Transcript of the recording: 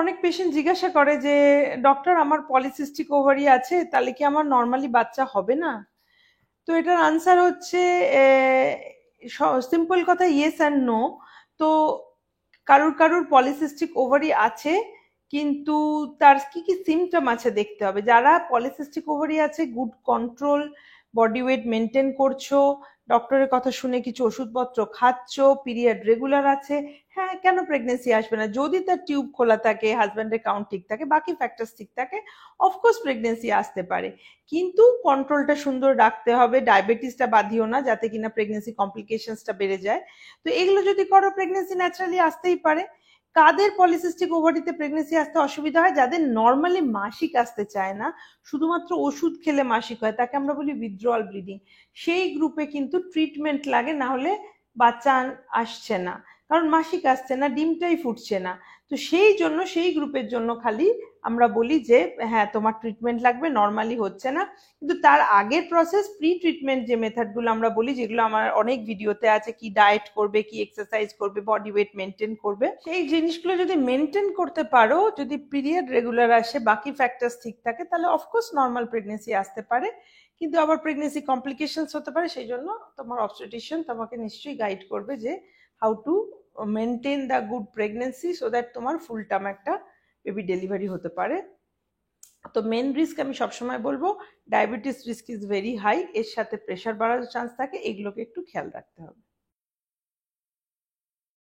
অনেক পেশেন্ট জিজ্ঞাসা করে যে ডক্টর আমার পলিসিস্টিক ওভারি আছে, তাহলে কি আমার নর্মালি বাচ্চা হবে না? তো এটার আনসার হচ্ছে সিম্পল কথা, ইয়েস অ্যান্ড নো। তো কারুর কারুর পলিসিস্টিক ওভারি আছে, কিন্তু তার কি কি সিমটম আছে দেখতে হবে। যারা পলিসিস্টিক ওভারি আছে, good control, body weight maintain করছো, ডক্টরের কথা শুনে কিছু ওষুধপত্র খাচ্ছ, পিরিয়ড রেগুলার আছে, হ্যাঁ, কেন প্রেগনেন্সি আসবে না? যদি তার টিউব খোলা থাকে, হাজব্যান্ডের কাউন্ট ঠিক থাকে, বাকি ফ্যাক্টরস ঠিক থাকে, অফকোর্স প্রেগনেন্সি আসতে পারে। কিন্তু কন্ট্রোলটা সুন্দর রাখতে হবে, ডায়াবেটিসটা বাঁধিও না যাতে কিনা প্রেগনেন্সি কমপ্লিকেশনসটা বেড়ে যায়। তো এগুলো যদি করো, প্রেগনেন্সি ন্যাচারালি আসতেই পারে। কাদের পলিসিস্টিক ওভারিতে প্রেগনেন্সি আসতে অসুবিধা হয়? যাদের নর্মালি মাসিক আসতে চায় না, শুধুমাত্র ওষুধ খেলে মাসিক হয়, তাকে আমরা বলি উইথড্রয়াল ব্লিডিং। সেই গ্রুপে কিন্তু ট্রিটমেন্ট লাগে, না হলে বাচ্চা আসছে না, কারণ মাসিক আসছে না, ডিমটাই ফুটছে না। তো সেই জন্য সেই গ্রুপের জন্য খালি আমরা বলি যে হ্যাঁ তোমার ট্রিটমেন্ট লাগবে, নর্মালি হচ্ছে না। কিন্তু তার আগের প্রসেস, প্রি ট্রিটমেন্ট যে মেথডগুলো আমরা বলি, যেগুলো আমার অনেক ভিডিওতে আছে, কি ডায়েট করবে, কি এক্সারসাইজ করবে, বডি ওয়েট মেনটেন করবে, সেই জিনিসগুলো যদি মেনটেন করতে পারো, যদি পিরিয়ড রেগুলার আসে, বাকি ফ্যাক্টরস ঠিক থাকে, তাহলে অফকোর্স নর্মাল প্রেগনেন্সি আসতে পারে। কিন্তু আবার প্রেগনেন্সি কমপ্লিকেশনস হতে পারে, সেই জন্য তোমার অবস্টেট্রিশিয়ান তোমাকে নিশ্চয়ই গাইড করবে যে how to maintain the good pregnancy, so that তোমার ফুল টার্ম একটা বেবি ডেলিভারি হতে পারে। তো মেন রিস্ক আমি সবসময় বলবো, diabetes risk is very high, এর সাথে প্রেশার বাড়ার চান্স থাকে, এগুলোকে একটু খেয়াল রাখতে হবে।